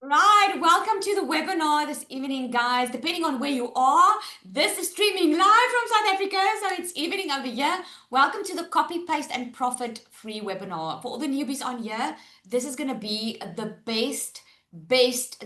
Right, welcome to the webinar this evening, guys. Depending on where you are, this is streaming live from South Africa, so it's evening over here. Welcome to the Copy, Paste, and Profit free webinar. For all the newbies on here, this is going to be the best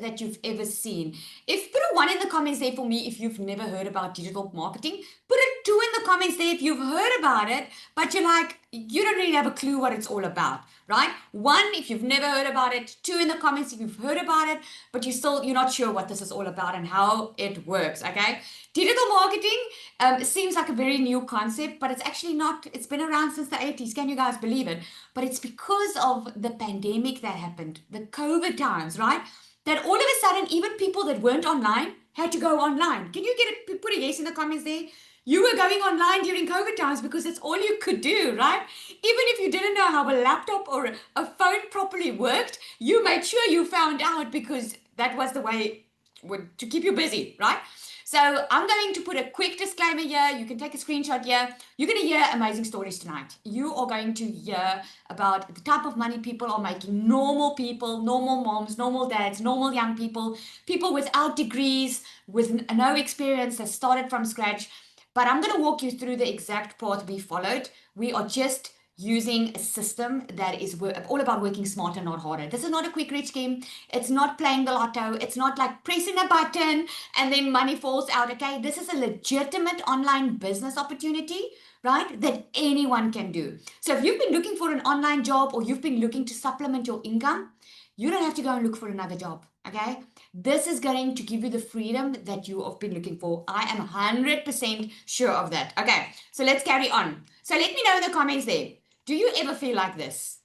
that you've ever seen. If put a one in the comments there for me if you've never heard about digital marketing. Put a two in the comments there if you've heard about it, but you're like, you don't really have a clue what it's all about, right? One, if you've never heard about it. Two in the comments if you've heard about it, but you're not sure what this is all about and how it works, okay? Digital marketing seems like a very new concept, but it's actually not. It's been around since the 80s. Can you guys believe it? But it's because of the pandemic that happened, the COVID times, right? That all of a sudden, even people that weren't online had to go online. Can you put a yes in the comments there? You were going online during COVID times because it's all you could do, right? Even if you didn't know how a laptop or a phone properly worked, you made sure you found out because that was the way to keep you busy, right? So I'm going to put a quick disclaimer here. You can take a screenshot here. You're going to hear amazing stories tonight. You are going to hear about the type of money people are making. Normal people, normal moms, normal dads, normal young people, people without degrees, with no experience that started from scratch. But I'm going to walk you through the exact path we followed. We are just using a system that is all about working smarter, not harder. This is not a quick rich scheme. It's not playing the lotto. It's not like pressing a button and then money falls out. Okay, this is a legitimate online business opportunity, right, that anyone can do. So if you've been looking for an online job or you've been looking to supplement your income, you don't have to go and look for another job. Okay, this is going to give you the freedom that you have been looking for. I am 100% sure of that. Okay, so let's carry on. So let me know in the comments there. Do you ever feel like this?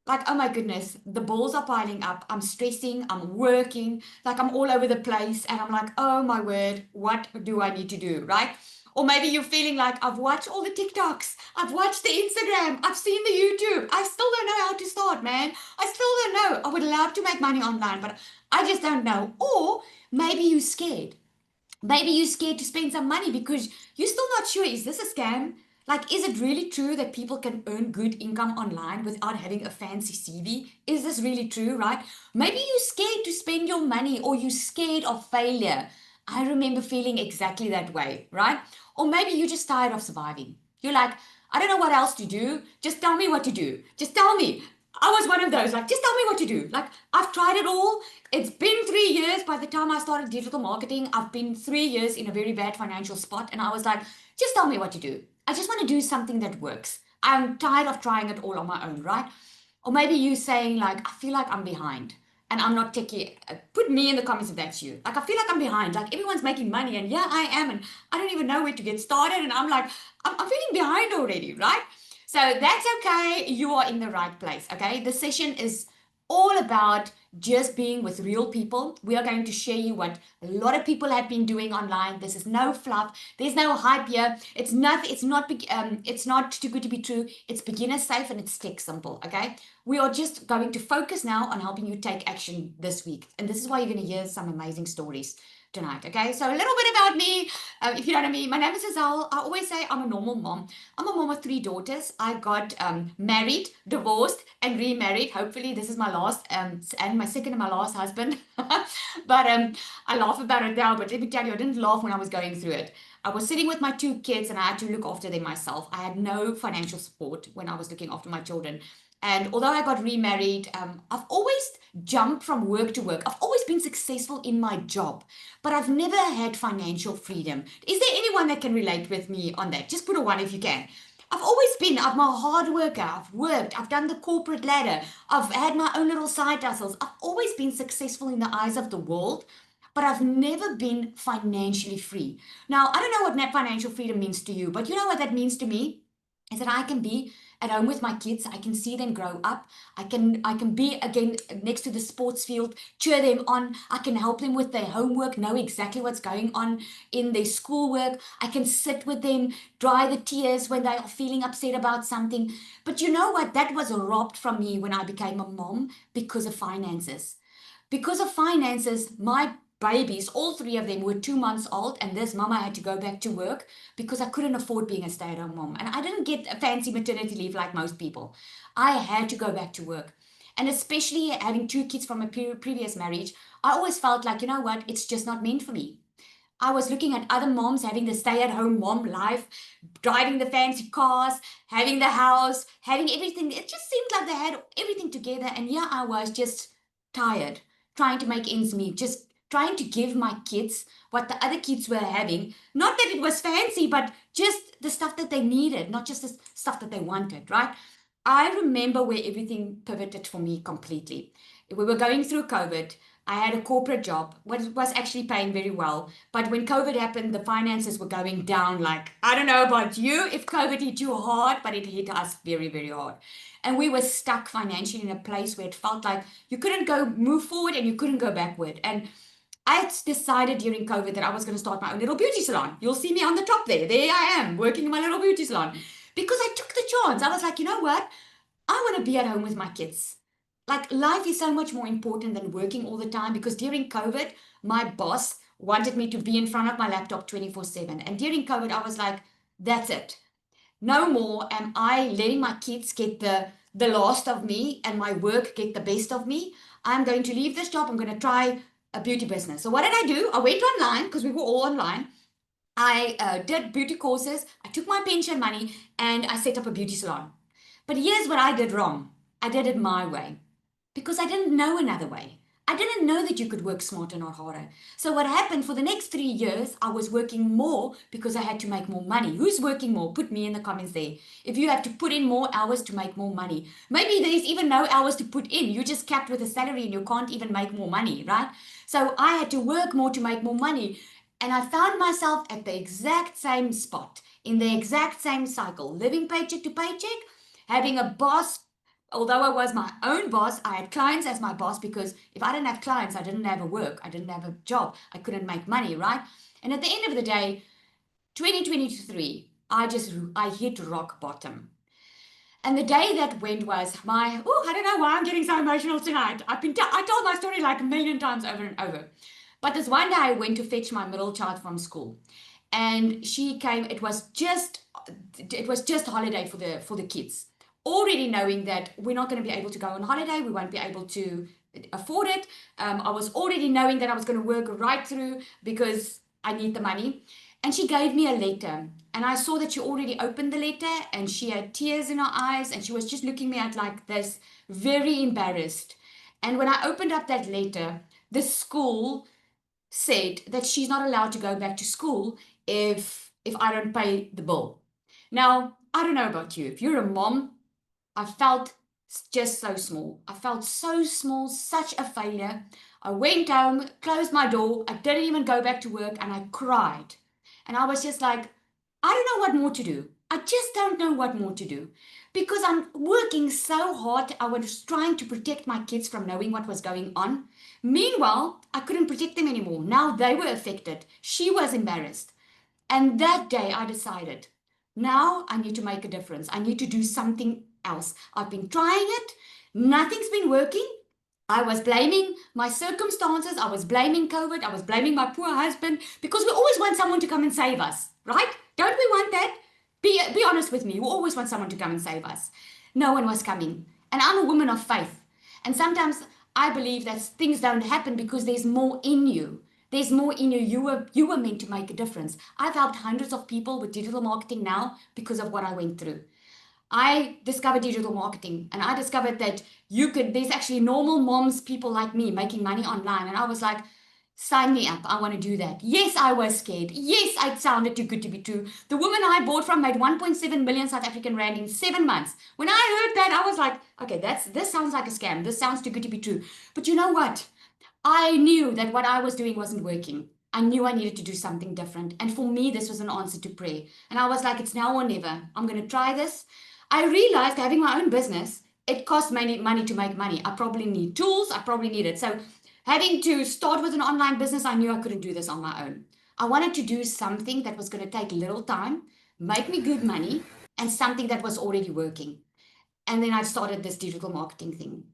Like, oh my goodness, the balls are piling up. I'm stressing, I'm working, like I'm all over the place. And I'm like, oh my word, what do I need to do? Right? Or maybe you're feeling like, I've watched all the TikToks, I've watched the Instagram, I've seen the YouTube. I still don't know how to start, man. I still don't know. I would love to make money online, but I just don't know. Or maybe you're scared. Maybe you're scared to spend some money because you're still not sure, is this a scam? Like, is it really true that people can earn good income online without having a fancy CV? Is this really true, right? Maybe you're scared to spend your money or you're scared of failure. I remember feeling exactly that way, right? Or maybe you're just tired of surviving. You're like, I don't know what else to do. Just tell me what to do. Just tell me. I was one of those, like, just tell me what to do. Like, I've tried it all. It's been 3 years by the time I started digital marketing. I've been 3 years in a very bad financial spot. And I was like, just tell me what to do. I just want to do something that works. I'm tired of trying it all on my own, right? Or maybe you saying, like, I feel like I'm behind and I'm not techie. Put me in the comments if that's you. Like, I feel like I'm behind. Like, everyone's making money and yeah, I am. And I don't even know where to get started. And I'm like, I'm feeling behind already, right? So that's okay. You are in the right place. Okay. The session is all about just being with real people. We are going to share you what a lot of people have been doing online. This is no fluff. There's no hype here. It's nothing. It's not too good to be true. It's beginner safe and it's tech simple. Okay. We are just going to focus now on helping you take action this week, and this is why you're going to hear some amazing stories tonight. Okay, so a little bit about me. If you don't know me, my name is Azal. I always say I'm a normal mom. I'm a mom of three daughters. I got married, divorced, and remarried. Hopefully, this is my last and my second and my last husband. But I laugh about it now. But let me tell you, I didn't laugh when I was going through it. I was sitting with my two kids and I had to look after them myself. I had no financial support when I was looking after my children. And although I got remarried, I've always jumped from work to work. I've always been successful in my job, but I've never had financial freedom. Is there anyone that can relate with me on that? Just put a one if you can. I'm a hard worker. I've worked. I've done the corporate ladder. I've had my own little side hustles. I've always been successful in the eyes of the world, but I've never been financially free. Now, I don't know what net financial freedom means to you, but you know what that means to me? Is that I can be at home with my kids. I can see them grow up. I can be again next to the sports field, cheer them on. I can help them with their homework, know exactly what's going on in their schoolwork. I can sit with them, dry the tears when they are feeling upset about something. But you know what? That was robbed from me when I became a mom because of finances. Because of finances, my babies, all three of them were 2 months old, and this mama had to go back to work because I couldn't afford being a stay-at-home mom. And I didn't get a fancy maternity leave like most people. I had to go back to work. And especially having 2 kids from a previous marriage, I always felt like, you know what, it's just not meant for me. I was looking at other moms having the stay-at-home mom life, driving the fancy cars, having the house, having everything. It just seemed like they had everything together. And here I was just tired, trying to make ends meet, just trying to give my kids what the other kids were having. Not that it was fancy, but just the stuff that they needed, not just the stuff that they wanted, right? I remember where everything pivoted for me completely. We were going through COVID. I had a corporate job, was actually paying very well. But when COVID happened, the finances were going down. Like, I don't know about you, if COVID hit you hard, but it hit us very, very hard. And we were stuck financially in a place where it felt like you couldn't go move forward and you couldn't go backward. And I had decided during COVID that I was going to start my own little beauty salon. You'll see me on the top there. There I am, working in my little beauty salon. Because I took the chance. I was like, you know what? I want to be at home with my kids. Like, life is so much more important than working all the time, because during COVID, my boss wanted me to be in front of my laptop 24/7. And during COVID, I was like, that's it. No more am I letting my kids get the last of me and my work get the best of me. I'm going to leave this job. I'm going to try a beauty business. So what did I do? I went online, because we were all online. I did beauty courses. I took my pension money and I set up a beauty salon. But here's what I did wrong. I did it my way, because I didn't know another way. I didn't know that you could work smarter, not harder. So what happened for the next 3 years, I was working more because I had to make more money. Who's working more? Put me in the comments there. If you have to put in more hours to make more money. Maybe there's even no hours to put in. You're just capped with a salary and you can't even make more money, right? So I had to work more to make more money. And I found myself at the exact same spot, in the exact same cycle, living paycheck to paycheck, having a boss. Although I was my own boss, I had clients as my boss, because if I didn't have clients, I didn't have a work, I didn't have a job, I couldn't make money, right? And at the end of the day, 2023, I hit rock bottom. And the day that went was I don't know why I'm getting so emotional tonight. I told my story like a million times over and over. But this one day I went to fetch my middle child from school. And she came, it was just holiday for the kids. Already knowing that we're not going to be able to go on holiday, we won't be able to afford it. I was already knowing that I was going to work right through because I need the money. And she gave me a letter, and I saw that she already opened the letter, and she had tears in her eyes, and she was just looking me at like this, very embarrassed. And when I opened up that letter, the school said that she's not allowed to go back to school if I don't pay the bill. Now, I don't know about you. If you're a mom, I felt just so small. I felt so small, such a failure. I went home, closed my door. I didn't even go back to work, and I cried. And I was just like, I don't know what more to do. I just don't know what more to do, because I'm working so hard. I was trying to protect my kids from knowing what was going on. Meanwhile, I couldn't protect them anymore. Now they were affected. She was embarrassed. And that day I decided, now I need to make a difference. I need to do something else. I've been trying it. Nothing's been working. I was blaming my circumstances. I was blaming COVID. I was blaming my poor husband, because we always want someone to come and save us, right? Don't we want that? Be honest with me. We always want someone to come and save us. No one was coming. And I'm a woman of faith. And sometimes I believe that things don't happen because there's more in you. There's more in you. You were meant to make a difference. I've helped hundreds of people with digital marketing now because of what I went through. I discovered digital marketing, and I discovered that there's actually normal moms, people like me, making money online. And I was like, sign me up. I want to do that. Yes, I was scared. Yes, it sounded too good to be true. The woman I bought from made 1.7 million South African rand in 7 months. When I heard that, I was like, okay, this sounds like a scam. This sounds too good to be true. But you know what? I knew that what I was doing wasn't working. I knew I needed to do something different. And for me, this was an answer to prayer. And I was like, it's now or never. I'm going to try this. I realized having my own business, it costs money to make money. I probably need tools. I probably need it. So having to start with an online business, I knew I couldn't do this on my own. I wanted to do something that was going to take little time, make me good money, and something that was already working. And then I started this digital marketing thing.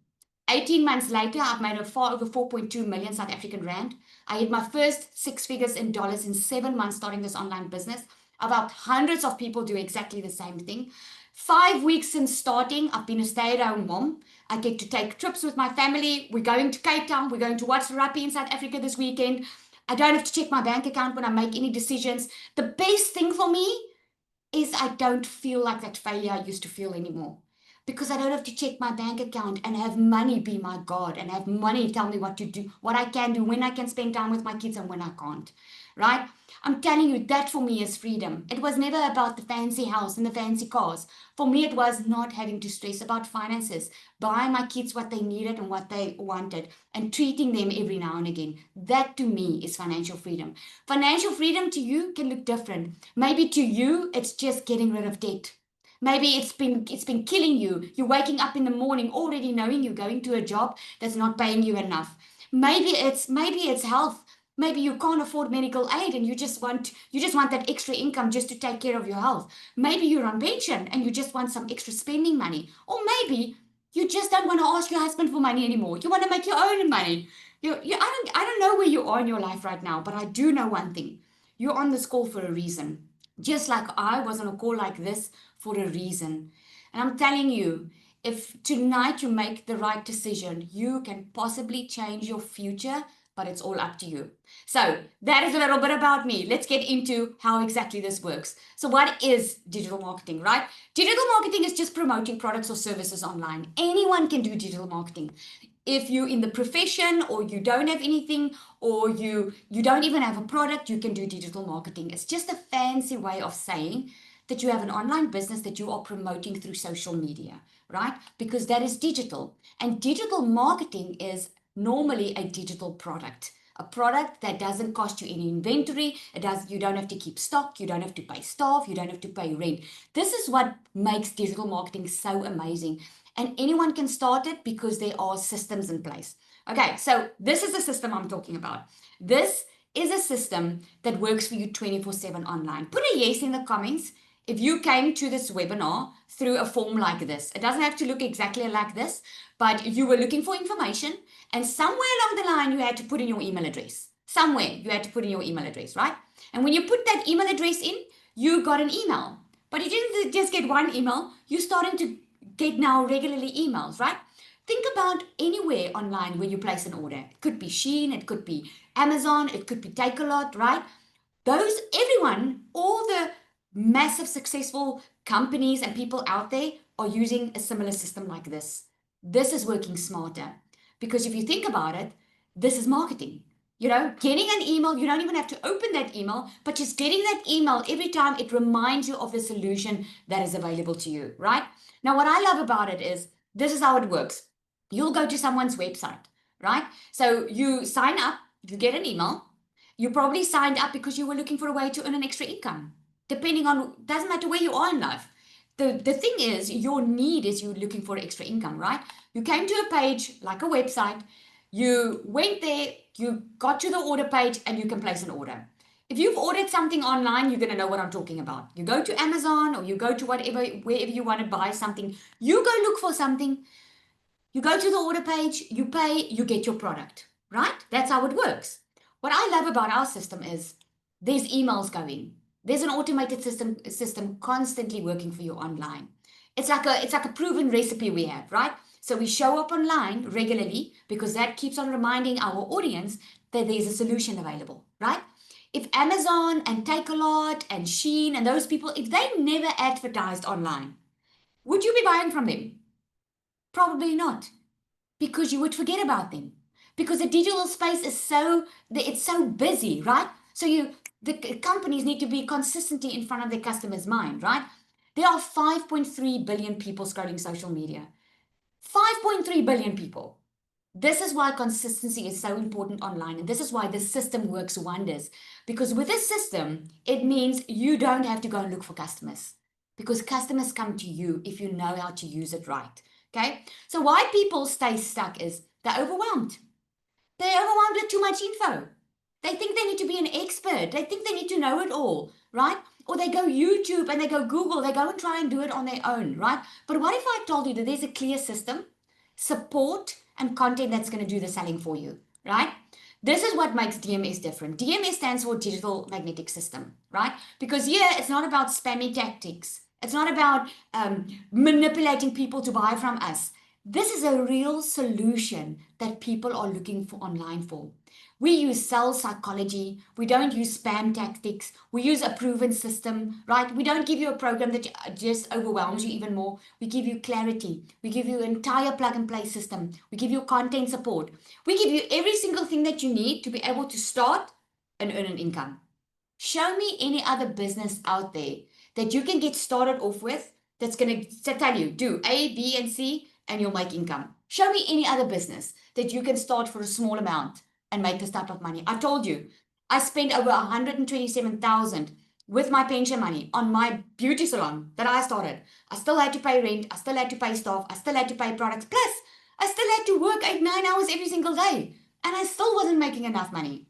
18 months later, I've made far over 4.2 million South African rand. I hit my first 6 figures in dollars in 7 months starting this online business. I've helped hundreds of people do exactly the same thing. 5 weeks since starting, I've been a stay-at-home mom. I get to take trips with my family. We're going to Cape Town. We're going to watch rugby in South Africa this weekend. I don't have to check my bank account when I make any decisions. The best thing for me is I don't feel like that failure I used to feel anymore, because I don't have to check my bank account and have money be my God and have money tell me what to do, what I can do, when I can spend time with my kids and when I can't, right? I'm telling you, that for me is freedom. It was never about the fancy house and the fancy cars. For me, it was not having to stress about finances, buying my kids what they needed and what they wanted, and treating them every now and again. That to me is financial freedom. Financial freedom to you can look different. Maybe to you, it's just getting rid of debt. Maybe it's been killing you. You're waking up in the morning already knowing you're going to a job that's not paying you enough. Maybe it's health. Maybe you can't afford medical aid and you just want that extra income just to take care of your health. Maybe you're on pension and you just want some extra spending money. Or maybe you just don't want to ask your husband for money anymore. You want to make your own money. I don't know where you are in your life right now, but I do know one thing. You're on this call for a reason. Just like I was on a call like this for a reason. And I'm telling you, if tonight you make the right decision, you can possibly change your future, but it's all up to you. So that is a little bit about me. Let's get into how exactly this works. So what is digital marketing, right? Digital marketing is just promoting products or services online. Anyone can do digital marketing. If you're in the profession or you don't have anything, or you don't even have a product, you can do digital marketing. It's just a fancy way of saying that you have an online business that you are promoting through social media, right? Because that is digital. And digital marketing is normally a digital product. A product that doesn't cost you any inventory. You don't have to keep stock. You don't have to pay staff. You don't have to pay rent. This is what makes digital marketing so amazing. And anyone can start it because there are systems in place. Okay, so this is the system I'm talking about. This is a system that works for you 24/7 online. Put a yes in the comments if you came to this webinar through a form like this. It doesn't have to look exactly like this, but you were looking for information and somewhere along the line you had to put in your email address. Somewhere you had to put in your email address, right? And when you put that email address in, you got an email. But you didn't just get one email, you're starting to get now regularly emails, right? Think about anywhere online where you place an order. It could be Shein, it could be Amazon, it could be Takealot, right? Everyone, all the massive successful companies and people out there are using a similar system like this. This is working smarter because if you think about it, this is marketing. Getting an email, you don't even have to open that email, but just getting that email every time, it reminds you of the solution that is available to you, right? Now, what I love about it is this is how it works. You'll go to someone's website, right? So you sign up, you get an email. You probably signed up because you were looking for a way to earn an extra income. Depending on, doesn't matter where you are in life. The thing is, your need is you're looking for extra income, right? You came to a page like a website, you went there, you got to the order page, and you can place an order. If you've ordered something online, you're going to know what I'm talking about. You go to Amazon or you go to wherever you want to buy something, you go look for something, you go to the order page, you pay, you get your product, right? That's how it works. What I love about our system is there's emails going. There's an automated system constantly working for you online. It's like a proven recipe we have, right? So we show up online regularly because that keeps on reminding our audience that there's a solution available, right? If Amazon and Takealot and Shein and those people, if they never advertised online, would you be buying from them? Probably not, because you would forget about them. Because the digital space is so busy, right? So the companies need to be consistently in front of their customers' mind, right? There are 5.3 billion people scrolling social media. 5.3 billion people. This is why consistency is so important online. And this is why the system works wonders. Because with this system, it means you don't have to go and look for customers. Because customers come to you if you know how to use it right. Okay? So why people stay stuck is they're overwhelmed. They're overwhelmed with too much info. They think they need to be an expert. They think they need to know it all, right? Or they go YouTube and they go Google. They go and try and do it on their own, right? But what if I told you that there's a clear system, support, and content that's going to do the selling for you, right? This is what makes DMS different. DMS stands for Digital Magnetic System, right? Because here it's not about spammy tactics. It's not about manipulating people to buy from us. This is a real solution that people are looking for online for. We use sales psychology. We don't use spam tactics. We use a proven system, right? We don't give you a program that just overwhelms you even more. We give you clarity. We give you an entire plug and play system. We give you content support. We give you every single thing that you need to be able to start and earn an income. Show me any other business out there that you can get started off with that's going to tell you do A, B, and C, and you'll make income. Show me any other business that you can start for a small amount and make this type of money. I told you, I spent over 127,000 with my pension money on my beauty salon that I started. I still had to pay rent. I still had to pay staff. I still had to pay products. Plus, I still had to work 8, 9 hours every single day. And I still wasn't making enough money.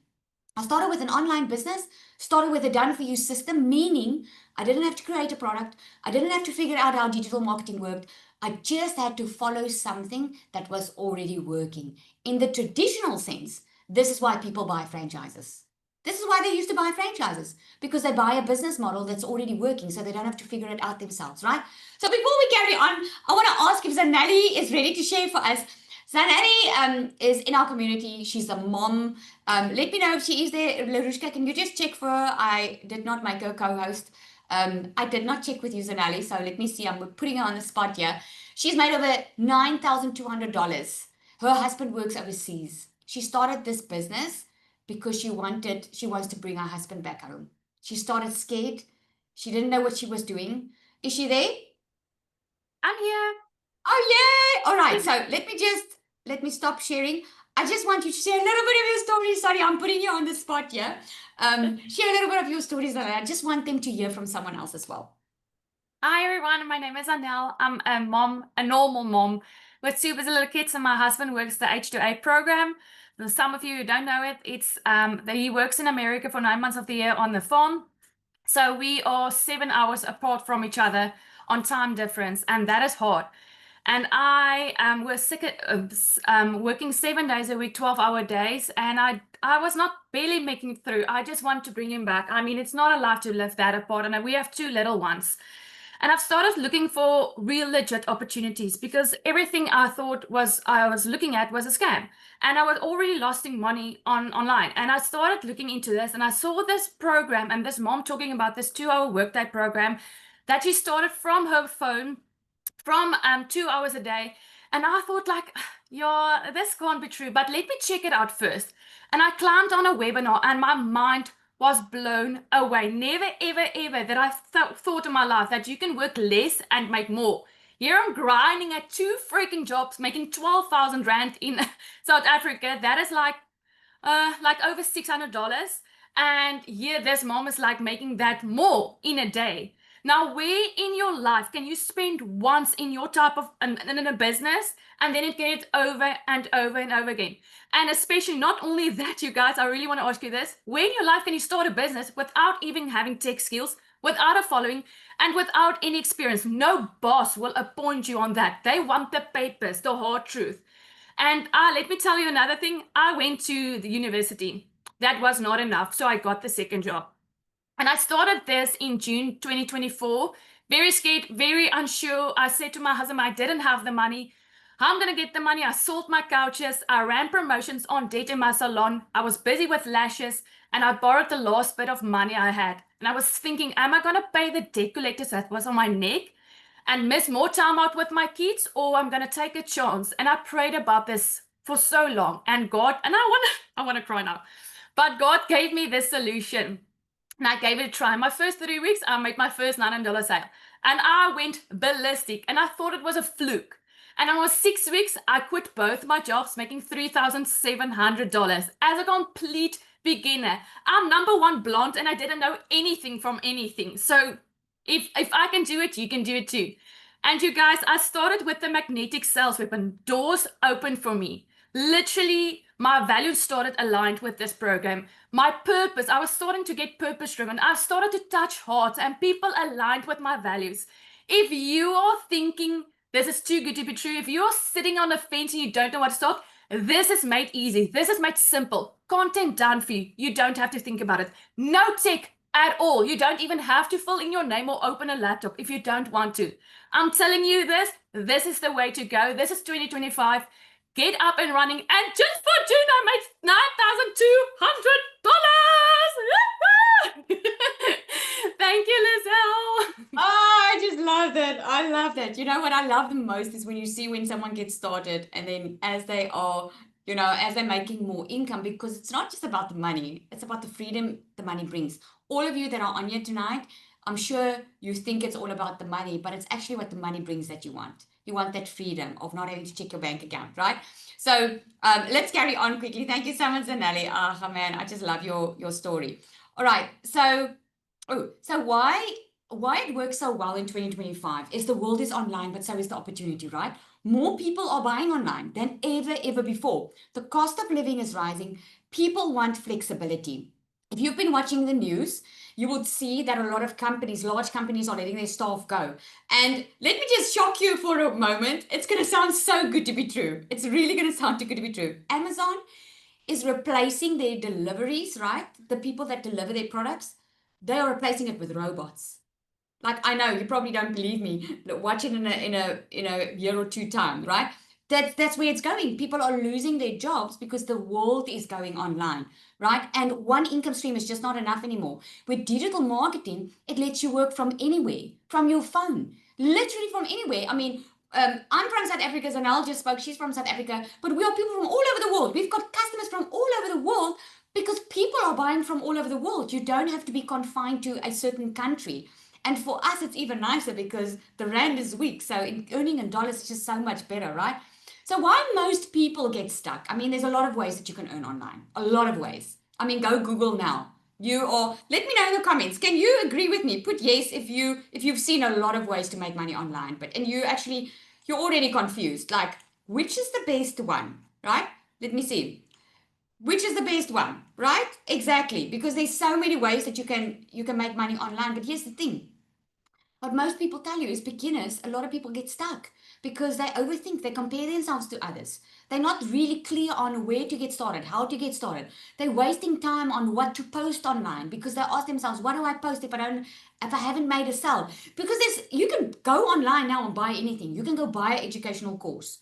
I started with an online business, started with a done for you system, meaning I didn't have to create a product. I didn't have to figure out how digital marketing worked. I just had to follow something that was already working. In the traditional sense, this is why people buy franchises. This is why they used to buy franchises, because they buy a business model that's already working, so they don't have to figure it out themselves, right? So before we carry on, I want to ask if Zanelli is ready to share for us. Zanelli is in our community. She's a mom. Let me know if she is there. Larushka, can you just check for her? I did not make her co-host. I did not check with you, Zanelli, so let me see. I'm putting her on the spot here. She's made over $9,200. Her husband works overseas. She started this business because she wants to bring her husband back home. She started scared. She didn't know what she was doing. Is she there? I'm here. Oh, yay! All right, so let me stop sharing. I just want you to share a little bit of your story. Sorry, I'm putting you on the spot here. Share a little bit of your stories that I just want them to hear from someone else as well. Hi everyone, my name is Anel. I'm a mom, a normal mom with two busy little kids, and my husband works the H2A program. For some of you who don't know it, it's that he works in America for 9 months of the year on the farm. So we are 7 hours apart from each other on time difference, and that is hard. And I was sick of working 7 days a week, 12-hour days, and I was not barely making it through. I just want to bring him back. I mean, it's not a life to live that apart, and we have two little ones. And I've started looking for real legit opportunities because everything I thought I was looking at was a scam. And I was already losing money online. And I started looking into this, and I saw this program and this mom talking about this 2-hour workday program that she started from her phone from 2 hours a day. And I thought, like, yeah, this can't be true, but let me check it out first. And I climbed on a webinar, and my mind was blown away. Never, ever, ever that I thought in my life that you can work less and make more. Here I'm grinding at 2 freaking jobs, making 12,000 Rand in South Africa. That is like over $600. And here this mom is like making that more in a day. Now, where in your life can you spend once in your type of in a business and then it gets over and over and over again? And especially not only that, you guys, I really want to ask you this. Where in your life can you start a business without even having tech skills, without a following, and without any experience? No boss will appoint you on that. They want the papers, the hard truth. And let me tell you another thing. I went to the university. That was not enough, so I got the second job. And I started this in June 2024. Very scared, very unsure. I said to my husband, I didn't have the money. How I'm going to get the money? I sold my couches. I ran promotions on debt in my salon. I was busy with lashes, and I borrowed the last bit of money I had. And I was thinking, am I going to pay the debt collectors that was on my neck and miss more time out with my kids, or I'm going to take a chance? And I prayed about this for so long. And God, and I want to cry now, but God gave me this solution. And I gave it a try. My first 3 weeks, I made my first $900 sale. And I went ballistic. And I thought it was a fluke. And on 6 weeks, I quit both my jobs, making $3,700 as a complete beginner. I'm number one blonde, and I didn't know anything from anything. So if I can do it, you can do it too. And you guys, I started with the magnetic sales weapon. Doors opened for me. Literally, my values started aligned with this program. My purpose, I was starting to get purpose driven. I started to touch hearts and people aligned with my values. If you are thinking this is too good to be true, if you're sitting on the fence and you don't know what to start, this is made easy. This is made simple. Content done for you. You don't have to think about it. No tech, at all. You don't even have to fill in your name or open a laptop if you don't want to. I'm telling you this. This is the way to go. This is 2025. Get up and running. And just for June, I made $9,200. Thank you, Lizelle. Oh, I just love that. I love that. You know what I love the most is when you see when someone gets started and then as they are, as they're making more income, because it's not just about the money, it's about the freedom the money brings. All of you that are on here tonight, I'm sure you think it's all about the money, but it's actually what the money brings that you want. You want that freedom of not having to check your bank account, right? So let's carry on quickly. Thank you so much, Zanelli. Oh man, I just love your story. All right, so why it works so well in 2025 is the world is online, but so is the opportunity, right? More people are buying online than ever before. The cost of living is rising. People want flexibility. If you've been watching the news, you would see that a lot of companies, large companies, are letting their staff go. And let me just shock you for a moment. It's going to sound so good to be true. It's really going to sound too good to be true. Amazon is replacing their deliveries, right? The people that deliver their products, they are replacing it with robots. Like, I know you probably don't believe me. Watch it in a year or two time, right? That's where it's going. People are losing their jobs because the world is going online, right? And one income stream is just not enough anymore. With digital marketing, it lets you work from anywhere, from your phone, literally from anywhere. I mean, I'm from South Africa, Zanel just spoke. She's from South Africa, but we are people from all over the world. We've got customers from all over the world because people are buying from all over the world. You don't have to be confined to a certain country. And for us, it's even nicer because the rand is weak. So earning in dollars is just so much better, right? So why most people get stuck? I mean, there's a lot of ways that you can earn online. A lot of ways. I mean, go Google now. Let me know in the comments. Can you agree with me? Put yes if you've seen a lot of ways to make money online, you're already confused. Like, which is the best one, right? Let me see. Which is the best one, right? Exactly, because there's so many ways that you can make money online. But here's the thing. What most people tell you is beginners, a lot of people get stuck because they overthink, they compare themselves to others. They're not really clear on where to get started, how to get started. They're wasting time on what to post online because they ask themselves, what do I post if I haven't made a sale? Because you can go online now and buy anything. You can go buy an educational course.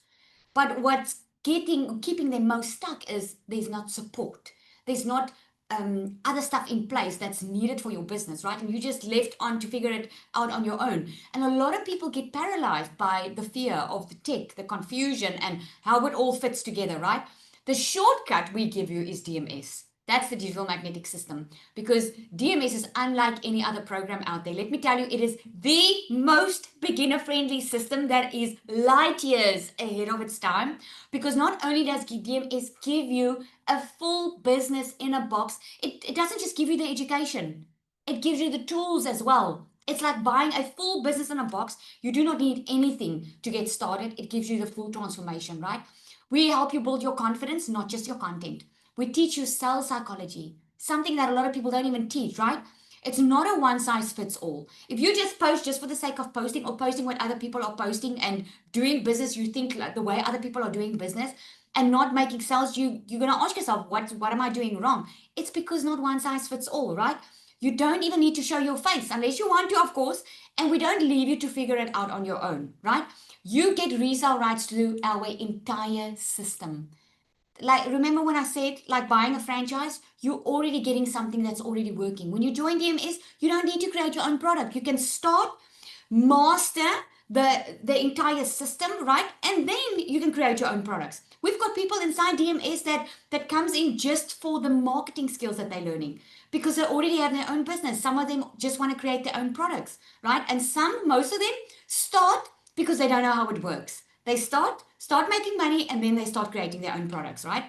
But what's keeping them most stuck is there's not support. There's not other stuff in place that's needed for your business, right? And you just left on to figure it out on your own. And a lot of people get paralyzed by the fear of the tech, the confusion, and how it all fits together, right? The shortcut we give you is DMS. That's the digital magnetic system, because DMS is unlike any other program out there. Let me tell you, it is the most beginner-friendly system that is light years ahead of its time, because not only does DMS give you a full business in a box, it doesn't just give you the education. It gives you the tools as well. It's like buying a full business in a box. You do not need anything to get started. It gives you the full transformation, right? We help you build your confidence, not just your content. We teach you sales psychology, something that a lot of people don't even teach, right? It's not a one size fits all. If you just post just for the sake of posting or posting what other people are posting and doing business, you think like the way other people are doing business and not making sales, you're going to ask yourself, what am I doing wrong? It's because not one size fits all, right? You don't even need to show your face unless you want to, of course, and we don't leave you to figure it out on your own, right? You get resale rights to our entire system. Like, remember when I said, like buying a franchise, you're already getting something that's already working. When you join DMS, you don't need to create your own product. You can start, master the entire system, right? And then you can create your own products. We've got people inside DMS that comes in just for the marketing skills that they're learning because they already have their own business. Some of them just want to create their own products, right? And most of them start because they don't know how it works. They start making money, and then they start creating their own products, right?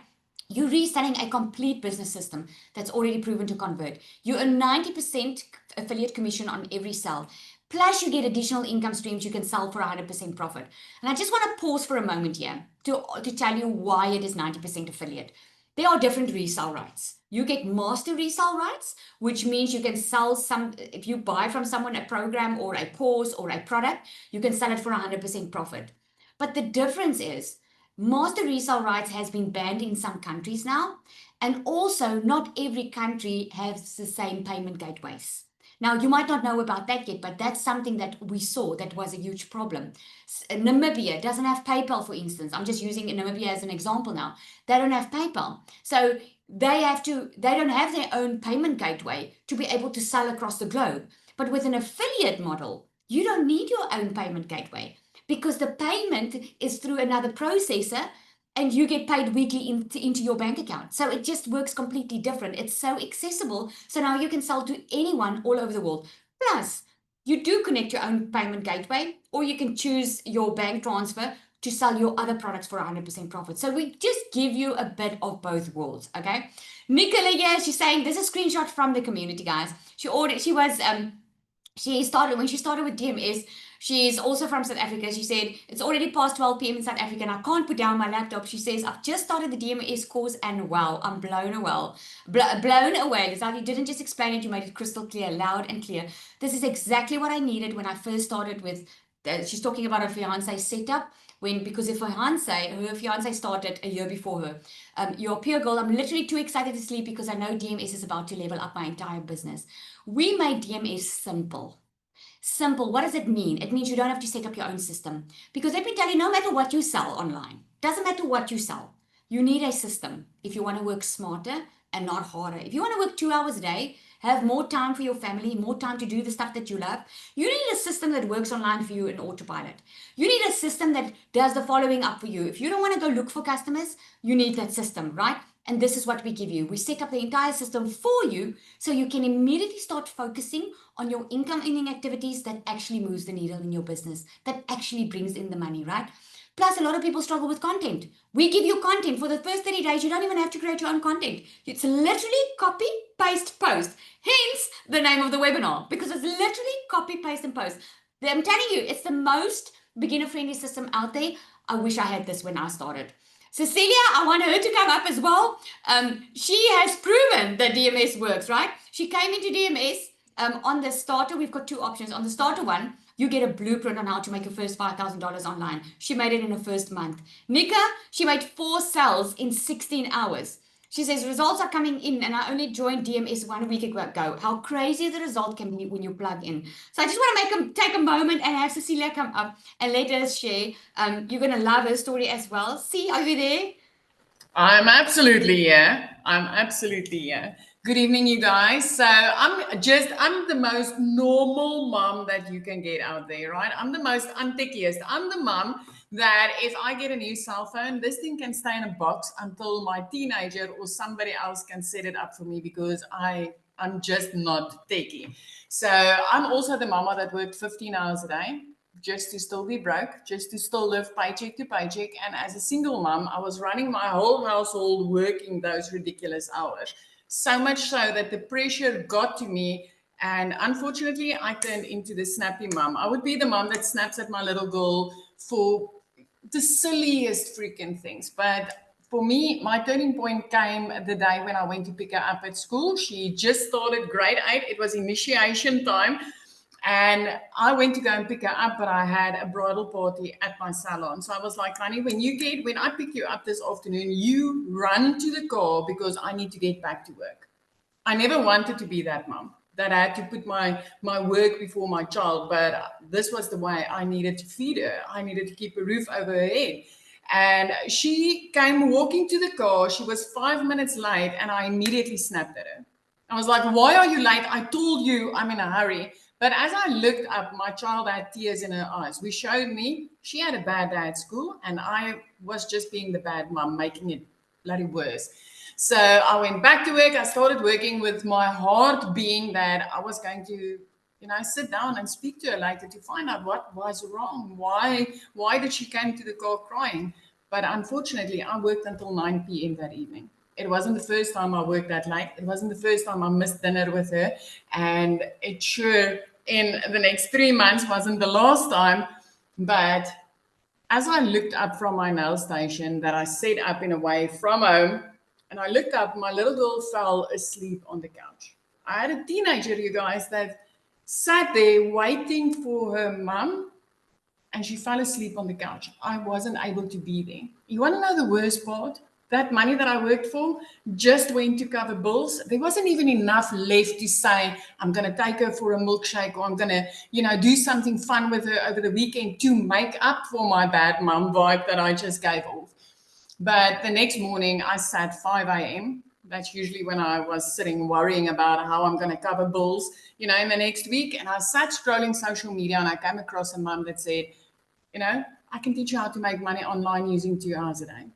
You're reselling a complete business system that's already proven to convert. You earn 90% affiliate commission on every sale. Plus, you get additional income streams you can sell for 100% profit. And I just want to pause for a moment here to tell you why it is 90% affiliate. There are different resale rights. You get master resale rights, which means you can sell if you buy from someone a program or a course or a product, you can sell it for 100% profit. But the difference is master resale rights has been banned in some countries now. And also, not every country has the same payment gateways. Now, you might not know about that yet, but that's something that we saw that was a huge problem. Namibia doesn't have PayPal, for instance. I'm just using Namibia as an example now. They don't have PayPal. So they don't have their own payment gateway to be able to sell across the globe. But with an affiliate model, you don't need your own payment gateway because the payment is through another processor and you get paid weekly into your bank account. So it just works completely different. It's so accessible. So now you can sell to anyone all over the world. Plus, you do connect your own payment gateway, or you can choose your bank transfer to sell your other products for 100% profit. So we just give you a bit of both worlds, okay? Nicola here, she's saying, this is a screenshot from the community, guys. When she started with DMS, she's also from South Africa. She said, it's already past 12 p.m. in South Africa and I can't put down my laptop. She says, I've just started the DMS course and wow, I'm blown away. Blown away. It's like you didn't just explain it, you made it crystal clear, loud and clear. This is exactly what I needed when I first started with, she's talking about her fiance setup. Because her fiance started a year before her. You're a pure girl. I'm literally too excited to sleep because I know DMS is about to level up my entire business. We made DMS simple. Simple, what does it mean? It means you don't have to set up your own system. Because let me tell you, no matter what you sell online, doesn't matter what you sell, you need a system if you want to work smarter and not harder. If you want to work 2 hours a day, have more time for your family, more time to do the stuff that you love, you need a system that works online for you in autopilot. You need a system that does the following up for you. If you don't want to go look for customers, you need that system, right? And this is what we give you. We set up the entire system for you so you can immediately start focusing on your income earning activities that actually moves the needle in your business, that actually brings in the money, right? Plus, a lot of people struggle with content. We give you content for the first 30 days. You don't even have to create your own content. It's literally copy, paste, post. Hence the name of the webinar, because it's literally copy, paste, and post. I'm telling you, it's the most beginner-friendly system out there. I wish I had this when I started. Cecilia, I want her to come up as well. She has proven that DMS works, right? She came into DMS on the starter. We've got two options. On the starter one, you get a blueprint on how to make your first $5,000 online. She made it in her first month. Nika, she made 4 sales in 16 hours. She says, results are coming in and I only joined DMS 1 week ago. How crazy the result can be when you plug in. So I just want to take a moment and have Cecilia come up and let us share. You're going to love her story as well. See, are you there? I'm absolutely here. Good evening, you guys. So I'm the most normal mom that you can get out there, right? I'm the most untechiest. I'm the mom that if I get a new cell phone, this thing can stay in a box until my teenager or somebody else can set it up for me because I'm just not techie. So I'm also the mama that worked 15 hours a day just to still be broke, just to still live paycheck to paycheck. And as a single mom, I was running my whole household working those ridiculous hours. So much so that the pressure got to me. And unfortunately, I turned into the snappy mom. I would be the mom that snaps at my little girl for the silliest freaking things. But for me, my turning point came the day when I went to pick her up at school. She just started grade 8. It was initiation time. And I went to go and pick her up, but I had a bridal party at my salon. So I was like, honey, when I pick you up this afternoon, you run to the car because I need to get back to work. I never wanted to be that mom that I had to put my work before my child, but this was the way I needed to feed her. I needed to keep a roof over her head. And she came walking to the car. She was 5 minutes late and I immediately snapped at her. I was like, why are you late? I told you I'm in a hurry. But as I looked up, my child had tears in her eyes, which showed me she had a bad day at school and I was just being the bad mom, making it bloody worse. So I went back to work. I started working with my heart being that I was going to, sit down and speak to her later to find out what was wrong. Why did she come to the car crying? But unfortunately, I worked until 9 p.m. that evening. It wasn't the first time I worked that late. It wasn't the first time I missed dinner with her. And it sure in the next 3 months wasn't the last time. But as I looked up from my nail station that I set up in a way from home, and I looked up, my little girl fell asleep on the couch. I had a teenager, you guys, that sat there waiting for her mom and she fell asleep on the couch. I wasn't able to be there. You want to know the worst part? That money that I worked for just went to cover bills. There wasn't even enough left to say, I'm going to take her for a milkshake, or I'm going to, do something fun with her over the weekend to make up for my bad mum vibe that I just gave off. But the next morning I sat 5 a.m. That's usually when I was sitting worrying about how I'm going to cover bills, in the next week. And I sat scrolling social media, and I came across a mum that said, I can teach you how to make money online using 2 hours a day.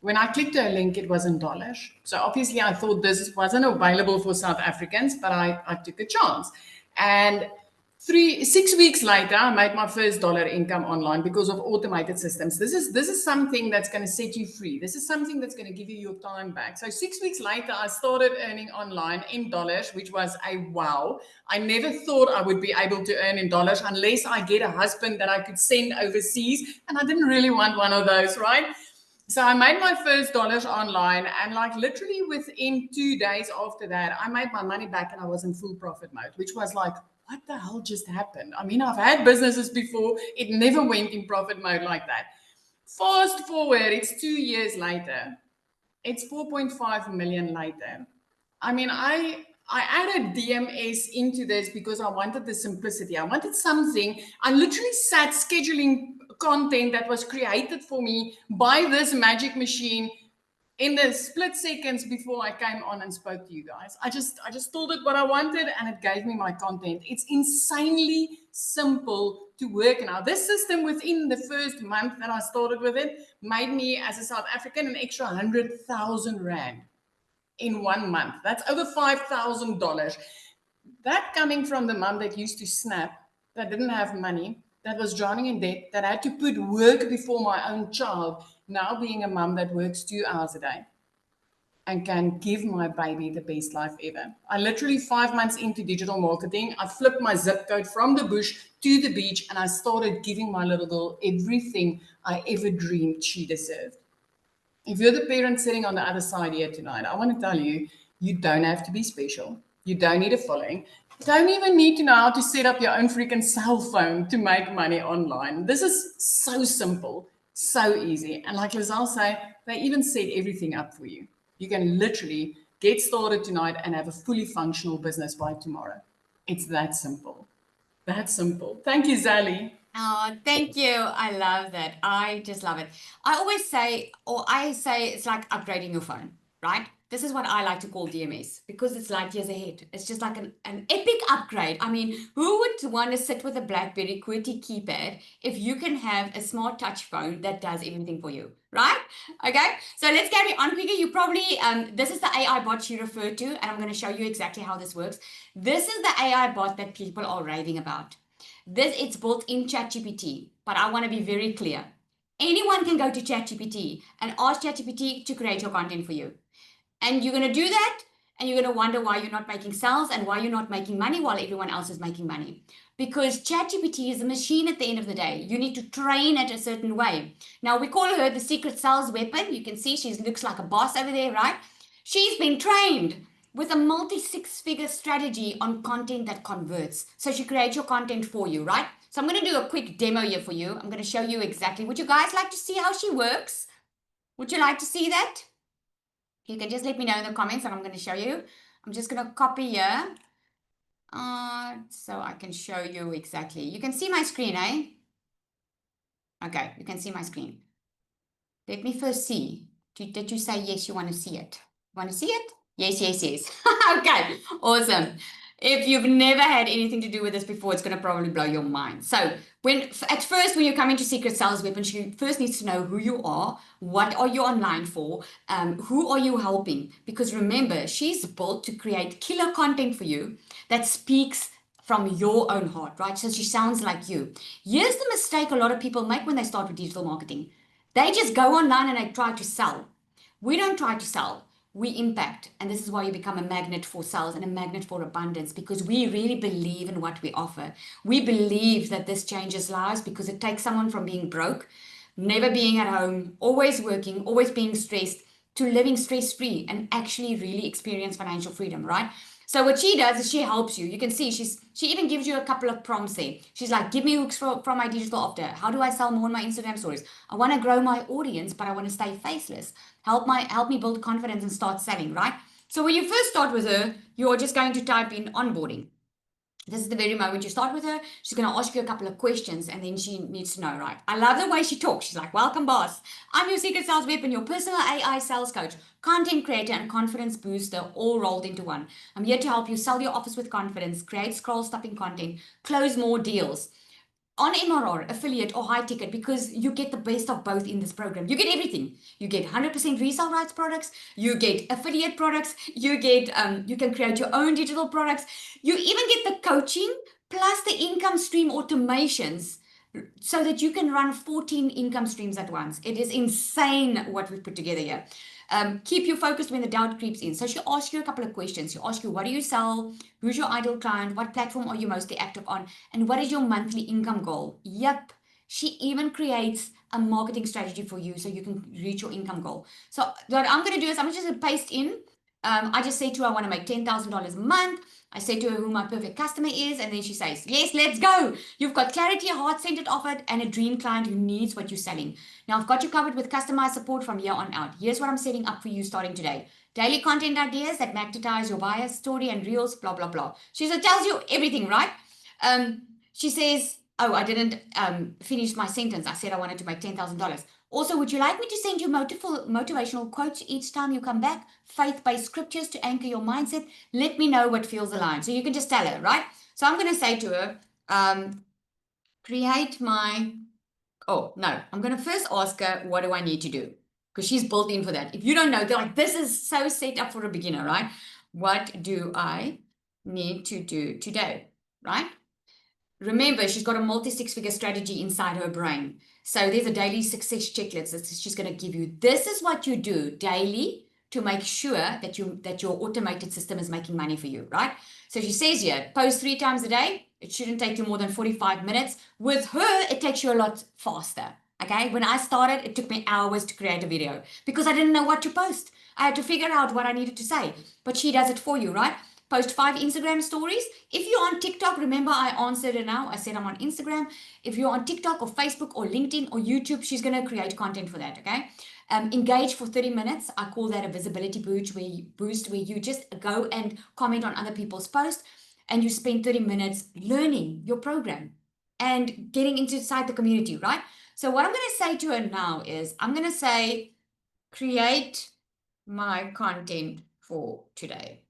When I clicked her link, it was in dollars. So obviously I thought this wasn't available for South Africans, but I took a chance. And 6 weeks later, I made my first dollar income online because of automated systems. This is something that's going to set you free. This is something that's going to give you your time back. So 6 weeks later, I started earning online in dollars, which was a wow. I never thought I would be able to earn in dollars unless I get a husband that I could send overseas. And I didn't really want one of those, right? So I made my first dollars online, and like literally within 2 days after that, I made my money back and I was in full profit mode, which was like, what the hell just happened? I mean, I've had businesses before. It never went in profit mode like that. Fast forward, it's 2 years later. It's 4.5 million later. I mean, I added DMS into this because I wanted the simplicity. I wanted something. I literally sat scheduling content that was created for me by this magic machine in the split seconds before I came on and spoke to you guys. I just told it what I wanted, and it gave me my content. It's insanely simple to work now. This system, within the first month that I started with it, made me, as a South African, an extra 100,000 Rand in 1 month. That's over $5,000. That coming from the mum that used to snap, that didn't have money, that was drowning in debt, that had to put work before my own child, now being a mum that works 2 hours a day and can give my baby the best life ever. I literally 5 months into digital marketing, I flipped my zip code from the bush to the beach, and I started giving my little girl everything I ever dreamed she deserved. If you're the parent sitting on the other side here tonight, I want to tell you, you don't have to be special. You don't need a following. You don't even need to know how to set up your own freaking cell phone to make money online. This is so simple, so easy. And like Lizelle said, they even set everything up for you. You can literally get started tonight and have a fully functional business by tomorrow. It's that simple. That simple. Thank you, Zali. Oh, thank you. I love that. I just love it. I say it's like upgrading your phone, right? This is what I like to call DMS, because it's light years ahead. It's just like an epic upgrade. I mean, who would want to sit with a BlackBerry QWERTY keypad if you can have a smart touch phone that does everything for you, right? Okay, so let's carry on quickly. You probably, this is the AI bot she referred to, and I'm going to show you exactly how this works. This is the AI bot that people are raving about. It's built in ChatGPT, but I want to be very clear. Anyone can go to ChatGPT and ask ChatGPT to create your content for you. And you're going to do that, and you're going to wonder why you're not making sales and why you're not making money while everyone else is making money. Because ChatGPT is a machine at the end of the day. You need to train it a certain way. Now, we call her the secret sales weapon. You can see she looks like a boss over there, right? She's been trained with a multi-six-figure strategy on content that converts. So she creates your content for you, right? So I'm going to do a quick demo here for you. I'm going to show you exactly. Would you guys like to see how she works? Would you like to see that? You can just let me know in the comments, and I'm going to show you. I'm just going to copy here so I can show you exactly. You can see my screen, eh? Okay, you can see my screen. Let me first see. Did you say yes, you want to see it? Want to see it? Yes, yes, yes. Okay, awesome. If you've never had anything to do with this before, it's going to probably blow your mind. So at first, when you come into Secret Sales Weapon, she first needs to know who you are, what are you online for, who are you helping? Because remember, she's built to create killer content for you that speaks from your own heart, right? So she sounds like you. Here's the mistake a lot of people make when they start with digital marketing. They just go online and they try to sell. We don't try to sell. We impact, and this is why you become a magnet for sales and a magnet for abundance, because we really believe in what we offer. We believe that this changes lives because it takes someone from being broke, never being at home, always working, always being stressed, to living stress-free and actually really experience financial freedom, right? So what she does is she helps you. You can see she even gives you a couple of prompts there. She's like, give me hooks from my digital offer. How do I sell more on my Instagram stories? I want to grow my audience, but I want to stay faceless. Help me build confidence and start selling, right? So when you first start with her, you're just going to type in onboarding. This is the very moment you start with her. She's going to ask you a couple of questions and then she needs to know, right? I love the way she talks. She's like, welcome, boss. I'm your secret sales weapon, your personal AI sales coach, content creator, and confidence booster, all rolled into one. I'm here to help you sell your offers with confidence, create scroll-stopping content, close more deals on MRR, affiliate, or high ticket, because you get the best of both in this program. You get everything. You get 100% resale rights products. You get affiliate products. You get, you can create your own digital products. You even get the coaching plus the income stream automations so that you can run 14 income streams at once. It is insane what we've put together here. Keep you focused when the doubt creeps in. So she'll ask you a couple of questions. She'll ask you, what do you sell? Who's your ideal client? What platform are you mostly active on? And what is your monthly income goal? Yep. She even creates a marketing strategy for you so you can reach your income goal. So what I'm going to do is I'm just going to paste in. I just say to her, I want to make $10,000 a month. I say to her who my perfect customer is, and then she says, yes, let's go. You've got clarity, a heart-centered offer, and a dream client who needs what you're selling. Now, I've got you covered with customized support from here on out. Here's what I'm setting up for you starting today. Daily content ideas that magnetize your buyer's story and reels, blah, blah, blah. She tells you everything, right? She says, oh, I didn't finish my sentence. I said I wanted to make $10,000. Also, would you like me to send you motivational quotes each time you come back? Faith-based scriptures to anchor your mindset? Let me know what feels aligned. So you can just tell her, right? So I'm going to say to her, create my... Oh, no. I'm going to first ask her, what do I need to do? Because she's built in for that. If you don't know, they're like, this is so set up for a beginner, right? What do I need to do today, right? Remember, she's got a multi-six-figure strategy inside her brain. So there's a daily success checklist that she's going to give you. This is what you do daily to make sure that your automated system is making money for you, right? So she says here, post 3 times a day. It shouldn't take you more than 45 minutes. With her, it takes you a lot faster, okay? When I started, it took me hours to create a video because I didn't know what to post. I had to figure out what I needed to say, but she does it for you, right? Post 5 Instagram stories. If you're on TikTok, remember I answered it now. I said I'm on Instagram. If you're on TikTok or Facebook or LinkedIn or YouTube, she's going to create content for that, okay? Engage for 30 minutes. I call that a visibility boost where you just go and comment on other people's posts and you spend 30 minutes learning your program and getting inside the community, right? So what I'm going to say to her now is I'm going to say, create my content for today.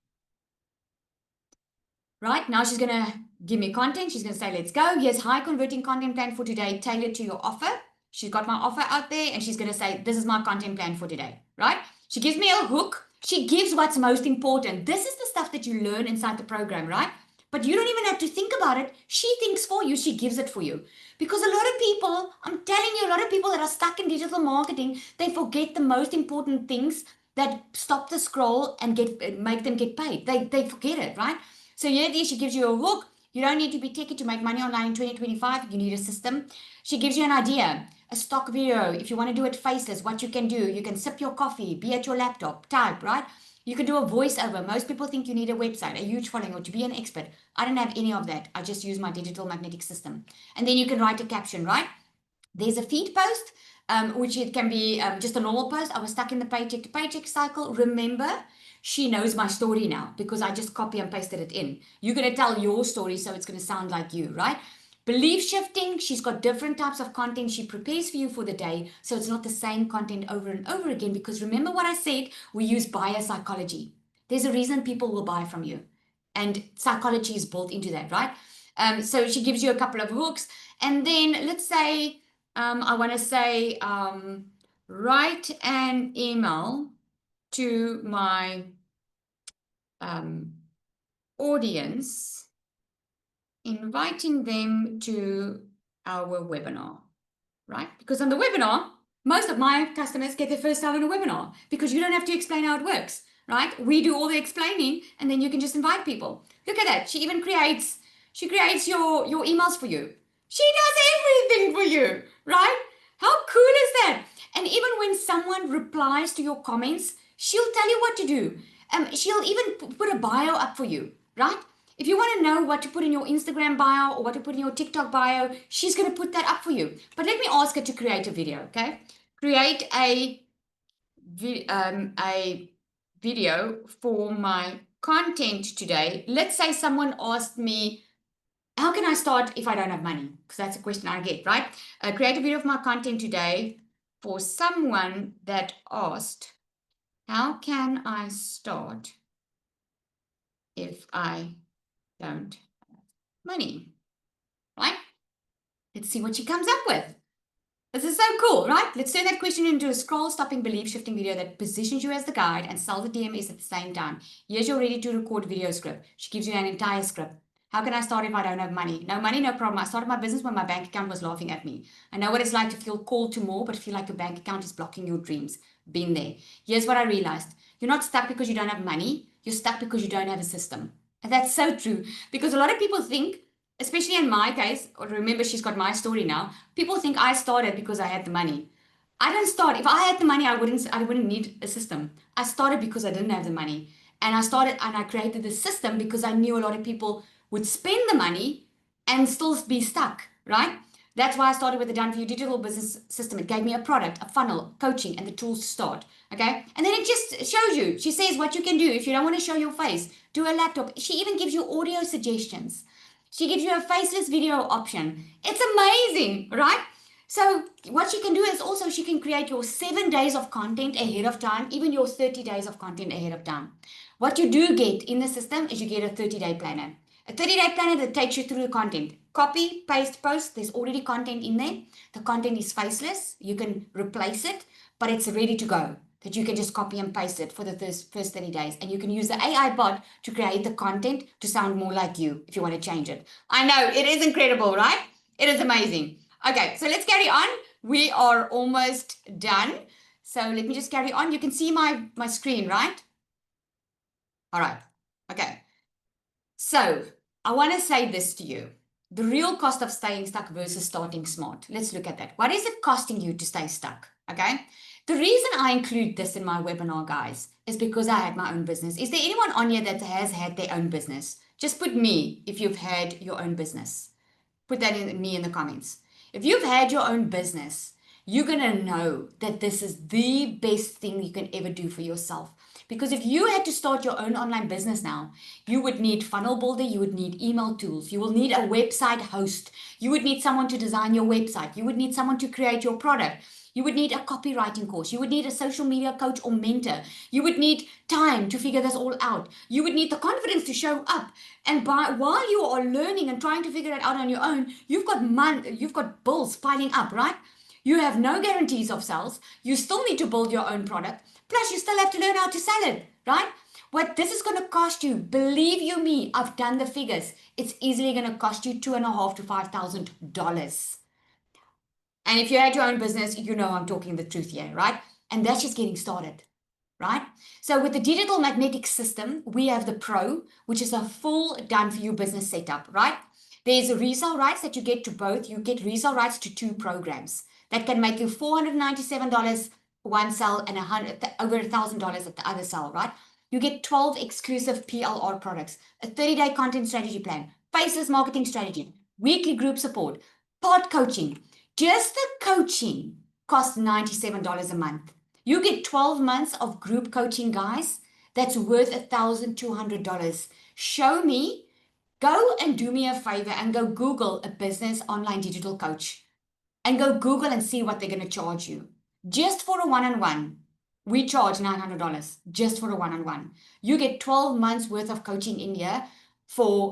Right, now she's going to give me content. She's going to say, let's go. Here's high converting content plan for today, tailored to your offer. She's got my offer out there and she's going to say, this is my content plan for today, right? She gives me a hook. She gives what's most important. This is the stuff that you learn inside the program, right? But you don't even have to think about it. She thinks for you. She gives it for you. Because a lot of people, I'm telling you, a lot of people that are stuck in digital marketing, they forget the most important things that stop the scroll and make them get paid. They forget it, right? So here it is, she gives you a hook. You don't need to be techie to make money online in 2025. You need a system. She gives you an idea, a stock video. If you want to do it faceless, what you can do, you can sip your coffee, be at your laptop, type, right? You can do a voiceover. Most people think you need a website, a huge following, or to be an expert. I don't have any of that. I just use my digital magnetic system. And then you can write a caption, right? There's a feed post, which it can be just a normal post. I was stuck in the paycheck to paycheck cycle. Remember, she knows my story now because I just copy and pasted it in. You're going to tell your story, so it's going to sound like you, right? Belief shifting, she's got different types of content she prepares for you for the day, so it's not the same content over and over again, because remember what I said, we use buyer psychology. There's a reason people will buy from you, and psychology is built into that, right? So she gives you a couple of hooks, and then let's say, I want to say, write an email to my audience, inviting them to our webinar, right? Because on the webinar, most of my customers get their first time on a webinar because you don't have to explain how it works, right? We do all the explaining and then you can just invite people. Look at that. She even creates your emails for you. She does everything for you, right? How cool is that? And even when someone replies to your comments, she'll tell you what to do. She'll even put a bio up for you, right? If you want to know what to put in your Instagram bio or what to put in your TikTok bio, she's going to put that up for you. But let me ask her to create a video, okay? Create a video for my content today. Let's say someone asked me, how can I start if I don't have money? Because that's a question I get, right? Create a video of my content today for someone that asked, how can I start if I don't have money, right? Let's see what she comes up with. This is so cool, right? Let's turn that question into a scroll-stopping, belief-shifting video that positions you as the guide and sells the DMS at the same time. Here's your ready-to-record video script. She gives you an entire script. How can I start if I don't have money? No money, no problem. I started my business when my bank account was laughing at me. I know what it's like to feel called to more, but feel like your bank account is blocking your dreams. Been there. Here's what I realized. You're not stuck because you don't have money. You're stuck because you don't have a system. And that's so true. Because a lot of people think, especially in my case, or remember she's got my story now, people think I started because I had the money. I didn't start. If I had the money, I wouldn't need a system. I started because I didn't have the money. And I created the system because I knew a lot of people would spend the money and still be stuck, right? That's why I started with the Done For You digital business system. It gave me a product, a funnel, coaching, and the tools to start, okay? And then it just shows you. She says what you can do. If you don't want to show your face, do a laptop. She even gives you audio suggestions. She gives you a faceless video option. It's amazing, right? So what she can do is also she can create your 7 days of content ahead of time, even your 30 days of content ahead of time. What you do get in the system is you get a 30-day planner. A 30-day planner that takes you through the content. Copy, paste, post. There's already content in there. The content is faceless. You can replace it, but it's ready to go. That you can just copy and paste it for the first 30 days. And you can use the AI bot to create the content to sound more like you if you want to change it. I know, it is incredible, right? It is amazing. Okay, so let's carry on. We are almost done. So let me just carry on. You can see my screen, right? All right, okay. So I want to say this to you. The real cost of staying stuck versus starting smart. Let's look at that. What is it costing you to stay stuck? Okay. The reason I include this in my webinar, guys, is because I had my own business. Is there anyone on here that has had their own business? Just put me if you've had your own business. Put that in me in the comments. If you've had your own business, you're going to know that this is the best thing you can ever do for yourself. Because if you had to start your own online business now, you would need funnel builder, you would need email tools, you will need a website host, you would need someone to design your website, you would need someone to create your product, you would need a copywriting course, you would need a social media coach or mentor, you would need time to figure this all out, you would need the confidence to show up. And while you are learning and trying to figure it out on your own, you've got bills piling up, right? You have no guarantees of sales. You still need to build your own product. Plus, you still have to learn how to sell it, right? What this is going to cost you, believe you me, I've done the figures. It's easily going to cost you $2,500 to $5,000. And if you had your own business, you know I'm talking the truth here, right? And that's just getting started, right? So with the digital magnetic system, we have the Pro, which is a full Done For You business setup, right? There's resale rights that you get to both. You get resale rights to 2 programs. That can make you $497 one sell and over $1,000 at the other sell, right? You get 12 exclusive PLR products, a 30-day content strategy plan, faceless marketing strategy, weekly group support, pod coaching. Just the coaching costs $97 a month. You get 12 months of group coaching, guys. That's worth $1,200. Show me. Go and do me a favor and go Google a business online digital coach. And go Google and see what they're going to charge you. Just for a one-on-one, we charge $900 just for a one-on-one. You get 12 months worth of coaching in here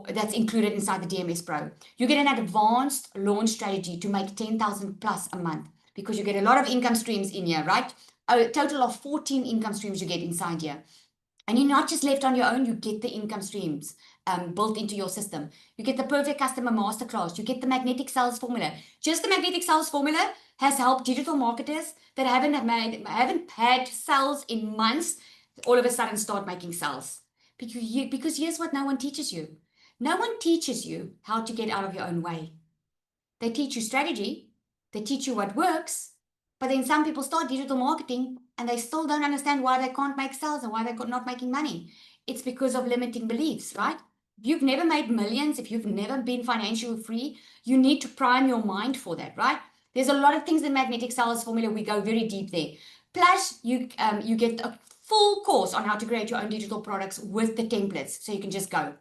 that's included inside the DMS Pro. You get an advanced launch strategy to make 10,000 plus a month because you get a lot of income streams in here, right? A total of 14 income streams you get inside here. And you're not just left on your own, you get the income streams built into your system. You get the perfect customer masterclass. You get the magnetic sales formula. Just the magnetic sales formula has helped digital marketers that haven't had sales in months all of a sudden start making sales. Because here's what no one teaches you. No one teaches you how to get out of your own way. They teach you strategy. They teach you what works. But then some people start digital marketing and they still don't understand why they can't make sales and why they're not making money. It's because of limiting beliefs, right? If you've never made millions, if you've never been financially free, you need to prime your mind for that, right? There's a lot of things in Magnetic Sales Formula. We go very deep there. Plus, you get a full course on how to create your own digital products with the templates, so you can just go.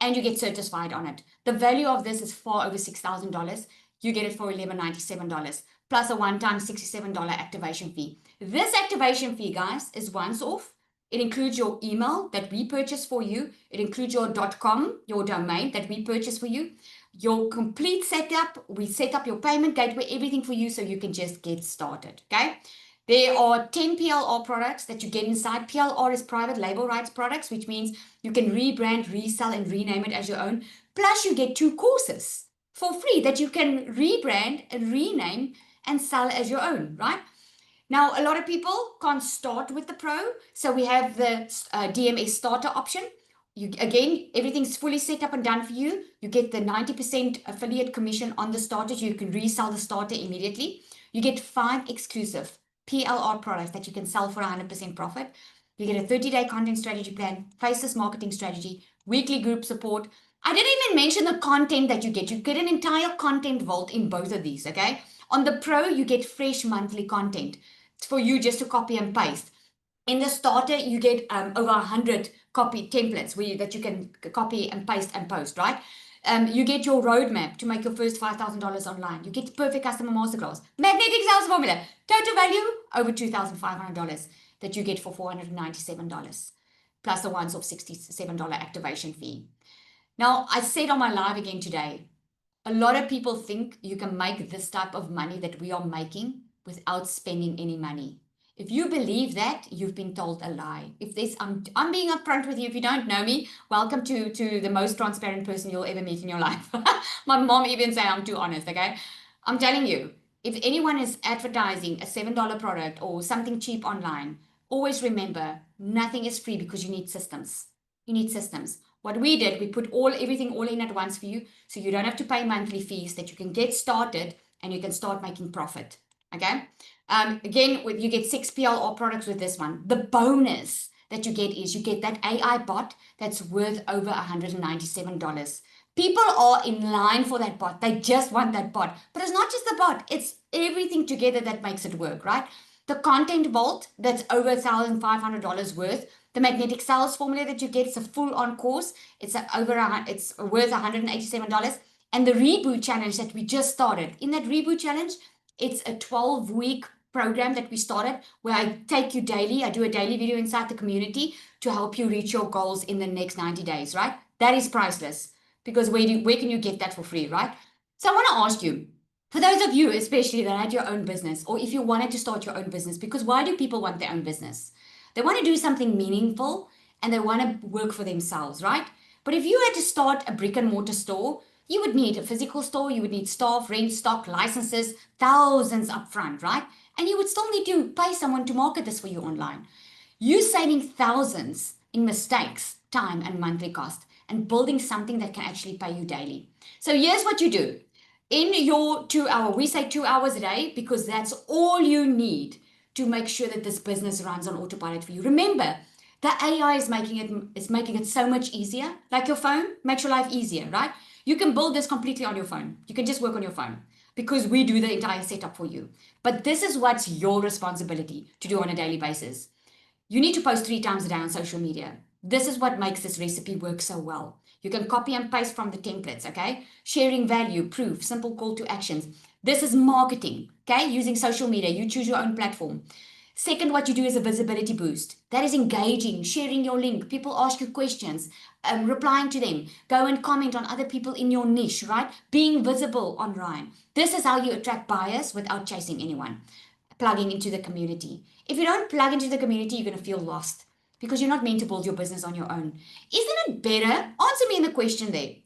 And you get certified on it. The value of this is far over $6,000. You get it for $1,197, plus a one-time $67 activation fee. This activation fee, guys, is once off. It includes your email that we purchase for you. It includes your .com, your domain that we purchase for you. Your complete setup, we set up your payment gateway, everything for you so you can just get started, okay? There are 10 PLR products that you get inside. PLR is private label rights products, which means you can rebrand, resell, and rename it as your own. Plus, you get 2 courses for free that you can rebrand and rename and sell as your own, right? Now, a lot of people can't start with the Pro, so we have the DMS starter option. Again, everything's fully set up and done for you. You get the 90% affiliate commission on the starter. You can resell the starter immediately. You get 5 exclusive PLR products that you can sell for 100% profit. You get a 30-day content strategy plan, faceless marketing strategy, weekly group support. I didn't even mention the content that you get. You get an entire content vault in both of these, okay? On the Pro, you get fresh monthly content for you just to copy and paste. In the starter, you get over 100 copy templates that you can copy and paste and post, right? You get your roadmap to make your first $5,000 online. You get perfect customer masterclass, Magnetic Sales Formula, total value over $2,500 that you get for $497, plus the once-off $67 activation fee. Now, I said on my live again today, a lot of people think you can make this type of money that we are making without spending any money. If you believe that, you've been told a lie. If there's, I'm being upfront with you. If you don't know me, welcome to the most transparent person you'll ever meet in your life. My mom even say I'm too honest, okay? I'm telling you, if anyone is advertising a $7 product or something cheap online, always remember, nothing is free because you need systems. You need systems. What we did, we put everything all in at once for you, so you don't have to pay monthly fees, that you can get started and you can start making profit, okay? Again, you get 6 PLR products with this one. The bonus that you get is you get that AI bot that's worth over $197. People are in line for that bot. They just want that bot. But it's not just the bot. It's everything together that makes it work, right? The content vault that's over $1,500 worth. The Magnetic Sales Formula that you get is a full-on course. It's worth $187. And the Reboot Challenge that we just started. In that Reboot Challenge, it's a 12-week program that we started where I take you daily. I do a daily video inside the community to help you reach your goals in the next 90 days, right? That is priceless, because where can you get that for free, right? So I want to ask you, for those of you especially that had your own business, or if you wanted to start your own business, because why do people want their own business? They want to do something meaningful and they want to work for themselves, right? But if you had to start a brick and mortar store, you would need a physical store, you would need staff, rent, stock, licenses, thousands upfront, right? And you would still need to pay someone to market this for you online. You're saving thousands in mistakes, time, and monthly cost, and building something that can actually pay you daily. So here's what you do. In your 2 hour, we say 2 hours a day, because that's all you need to make sure that this business runs on autopilot for you. Remember, the AI is making it so much easier. Like your phone makes your life easier, right? You can build this completely on your phone. You can just work on your phone, because we do the entire setup for you. But this is what's your responsibility to do on a daily basis. You need to post 3 times a day on social media. This is what makes this recipe work so well. You can copy and paste from the templates, okay? Sharing value, proof, simple call to actions. This is marketing, okay? Using social media, you choose your own platform. Second, what you do is a visibility boost. That is engaging, sharing your link. People ask you questions, replying to them. Go and comment on other people in your niche, right? Being visible online. This is how you attract buyers without chasing anyone. Plugging into the community. If you don't plug into the community, you're going to feel lost, because you're not meant to build your business on your own. Isn't it better? Answer me in the question there.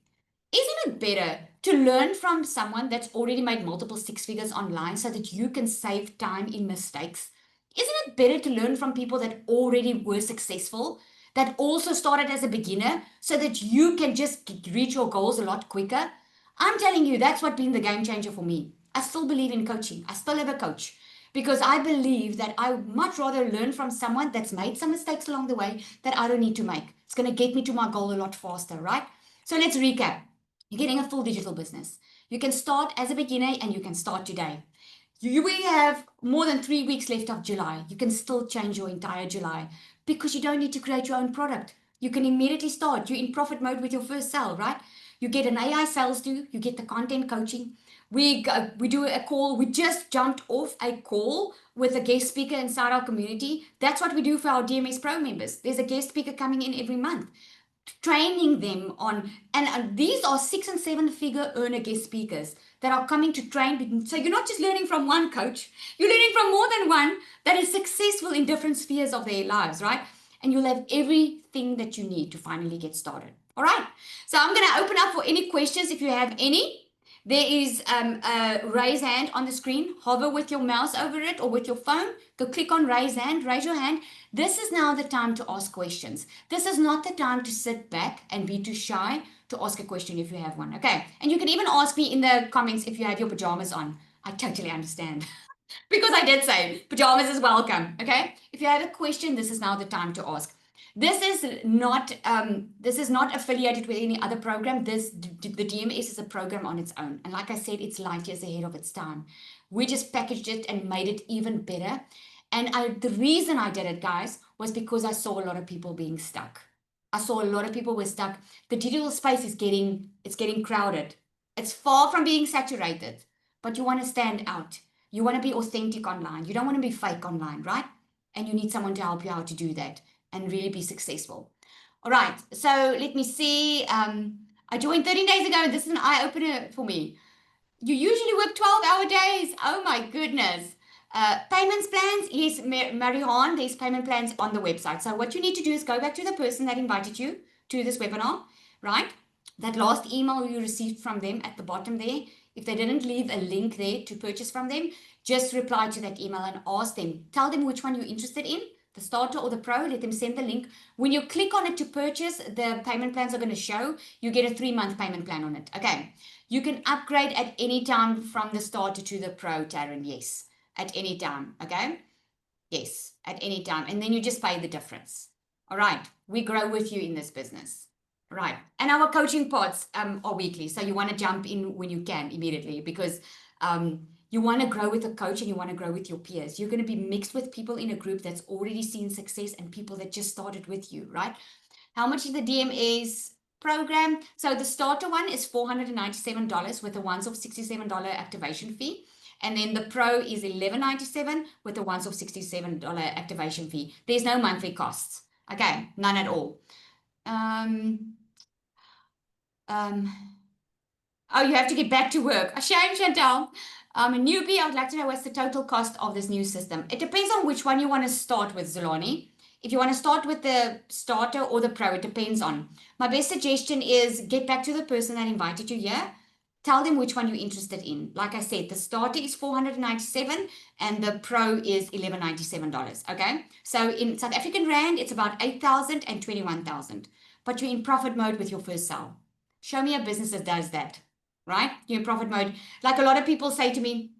Isn't it better to learn from someone that's already made multiple 6 figures online so that you can save time in mistakes? Isn't it better to learn from people that already were successful, that also started as a beginner, so that you can just reach your goals a lot quicker? I'm telling you, that's what been the game changer for me. I still believe in coaching. I still have a coach. because I believe that I would much rather learn from someone that's made some mistakes along the way that I don't need to make. It's going to get me to my goal a lot faster, right? So let's recap. You're getting a full digital business. You can start as a beginner and you can start today. We have more than 3 weeks left of July. You can still change your entire July because you don't need to create your own product. You can immediately start. You're in profit mode with your first sale, right? You get an AI sales do, you get the content coaching. We do a call. We just jumped off a call with a guest speaker inside our community. That's what we do for our DMS Pro members. There's a guest speaker coming in every month, training them on, and these are 6 and 7 figure earner guest speakers that are coming to train. So you're not just learning from one coach, you're learning from more than one that is successful in different spheres of their lives, right? And you'll have everything that you need to finally get started. All right, so I'm going to open up for any questions if you have any. There is a raise hand on the screen. Hover with your mouse over it or with your phone. Go click on raise hand, raise your hand. This is now the time to ask questions. This is not the time to sit back and be too shy to ask a question if you have one. Okay, and you can even ask me in the comments if you have your pajamas on. I totally understand. Because I did say pajamas is welcome. Okay, if you have a question, this is now the time to ask. This is not affiliated with any other program. The DMS is a program on its own. And like I said, it's light years ahead of its time. We just packaged it and made it even better. And the reason I did it, guys, was because I saw a lot of people being stuck. I saw a lot of people were stuck. The digital space is getting crowded. It's far from being saturated, but you want to stand out. You want to be authentic online. You don't want to be fake online, right? And you need someone to help you how to do that and really be successful. All right, so let me see. I joined 13 days ago. This is an eye-opener for me. You usually work 12-hour days. Oh my goodness. Payments plans, yes, Marianne, there's payment plans on the website. So what you need to do is go back to the person that invited you to this webinar, right? That last email you received from them at the bottom there, if they didn't leave a link there to purchase from them, just reply to that email and ask them. Tell them which one you're interested in, the starter or the pro. Let them send the link. When you click on it to purchase, the payment plans are going to show. You get a 3-month payment plan on it. Okay. You can upgrade at any time from the starter to the pro, Taryn. Yes. At any time. Okay. Yes. At any time. And then you just pay the difference. All right. We grow with you in this business. Right. And our coaching pods are weekly. So you want to jump in when you can immediately, because you want to grow with a coach and you want to grow with your peers. You're going to be mixed with people in a group that's already seen success and people that just started with you, right? How much is the DMS program? So the starter one is $497 with a once-off $67 activation fee. And then the pro is $1197 with a once-off $67 activation fee. There's no monthly costs. Okay, none at all. Oh, you have to get back to work. A shame, Chantal. A newbie, I would like to know what's the total cost of this new system. It depends on which one you want to start with, Zolani. If you want to start with the starter or the pro, it depends on. My best suggestion is get back to the person that invited you here. Tell them which one you're interested in. Like I said, the starter is $497 and the pro is $1197. Okay. So in South African Rand, it's about 8,000 and 21,000. But you're in profit mode with your first sale. Show me a business that does that. Right? You're in profit mode. Like a lot of people say to me,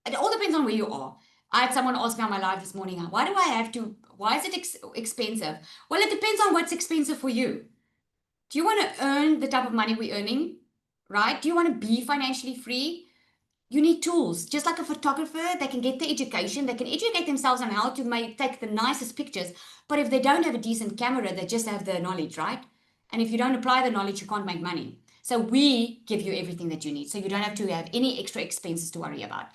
it all depends on where you are. I had someone ask me on my live this morning, why is it expensive? Well, it depends on what's expensive for you. Do you want to earn the type of money we're earning? Right? Do you want to be financially free? You need tools. Just like a photographer, they can get the education. They can educate themselves on how to take the nicest pictures. But if they don't have a decent camera, they just have the knowledge, right? And if you don't apply the knowledge, you can't make money. So we give you everything that you need. So you don't have to have any extra expenses to worry about.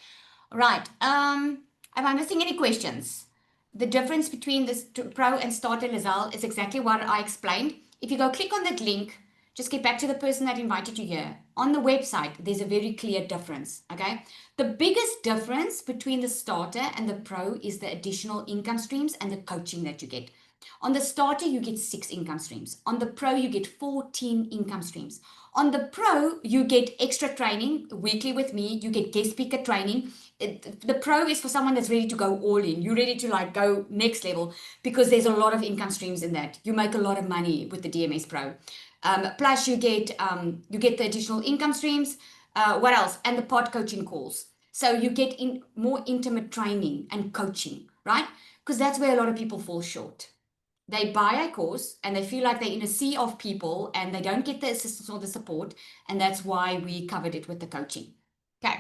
All right. Am I missing any questions? The difference between this pro and starter, Lizelle, is exactly what I explained. If you go click on that link, just get back to the person that invited you here. On the website, there's a very clear difference. Okay. The biggest difference between the starter and the pro is the additional income streams and the coaching that you get. On the starter, you get 6 income streams. On the pro, you get 14 income streams. On the pro, you get extra training weekly with me. You get guest speaker training. The pro is for someone that's ready to go all in. You're ready to like go next level because there's a lot of income streams in that. You make a lot of money with the DMS Pro. Plus you get the additional income streams. What else? And the pod coaching calls. So you get in more intimate training and coaching, right? Because that's where a lot of people fall short. They buy a course and they feel like they're in a sea of people and they don't get the assistance or the support. And that's why we covered it with the coaching. Okay.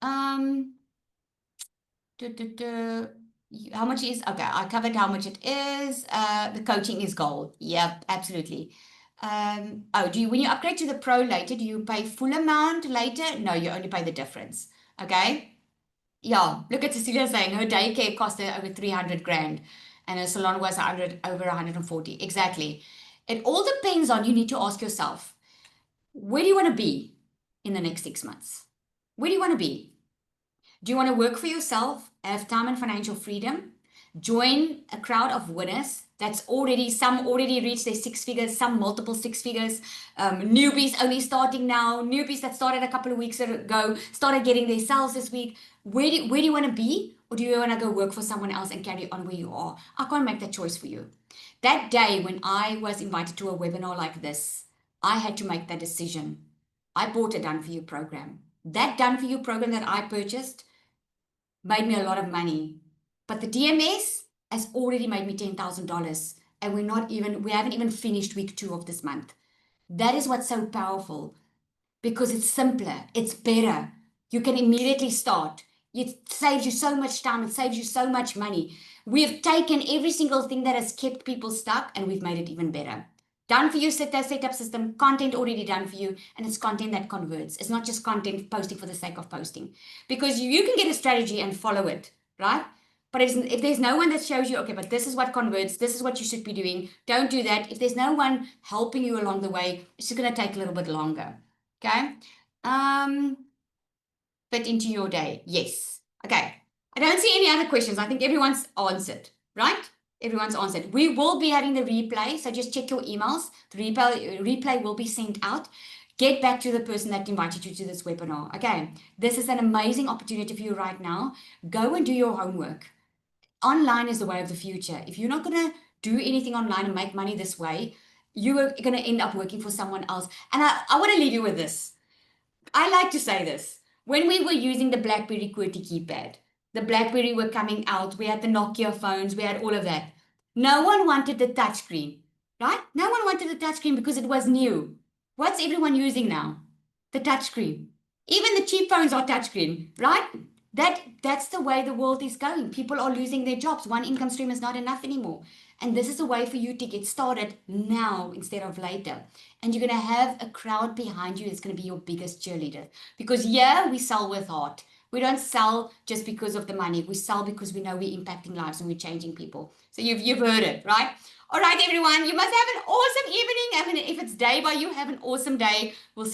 How much is, okay, I covered how much it is. The coaching is gold. Yep, absolutely. When you upgrade to the pro later, do you pay full amount later? No, you only pay the difference. Okay. Yeah, look at Cecilia saying her daycare cost her over 300 grand and her salon was over 140. Exactly. It all depends on, you need to ask yourself, where do you want to be in the next 6 months? Where do you want to be? Do you want to work for yourself, have time and financial freedom, join a crowd of winners some already reached their 6 figures, some multiple 6 figures, newbies only starting now, newbies that started a couple of weeks ago, started getting their sales this week. Where do you want to be? Or do you want to go work for someone else and carry on where you are? I can't make that choice for you. That day when I was invited to a webinar like this, I had to make that decision. I bought a Done For You program. That Done For You program that I purchased made me a lot of money. But the DMS has already made me $10,000 and we haven't even finished week 2 of this month. That is what's so powerful because it's simpler, it's better. You can immediately start. It saves you so much time, it saves you so much money. We've taken every single thing that has kept people stuck and we've made it even better. Done for you setup system, content already done for you, and it's content that converts. It's not just content posting for the sake of posting. Because you can get a strategy and follow it, right? But if there's no one that shows you, okay, but this is what converts, this is what you should be doing, don't do that. If there's no one helping you along the way, it's just going to take a little bit longer, okay? Fit into your day, yes. Okay, I don't see any other questions. I think everyone's answered, right? Everyone's answered. We will be having the replay, so just check your emails. The replay will be sent out. Get back to the person that invited you to this webinar. Okay, this is an amazing opportunity for you right now. Go and do your homework. Online is the way of the future. If you're not going to do anything online and make money this way, you are going to end up working for someone else. And I want to leave you with this. I like to say this. When we were using the BlackBerry QWERTY keypad, the BlackBerry were coming out, we had the Nokia phones, we had all of that. No one wanted the touchscreen, right? No one wanted the touchscreen because it was new. What's everyone using now? The touchscreen. Even the cheap phones are touchscreen, right? That's the way the world is going. People are losing their jobs. One income stream is not enough anymore. And this is a way for you to get started now instead of later. And you're going to have a crowd behind you that's going to be your biggest cheerleader. Because we sell with heart. We don't sell just because of the money. We sell because we know we're impacting lives and we're changing people. So you've heard it, right? All right, everyone. You must have an awesome evening. I mean, if it's day by you, have an awesome day. We'll see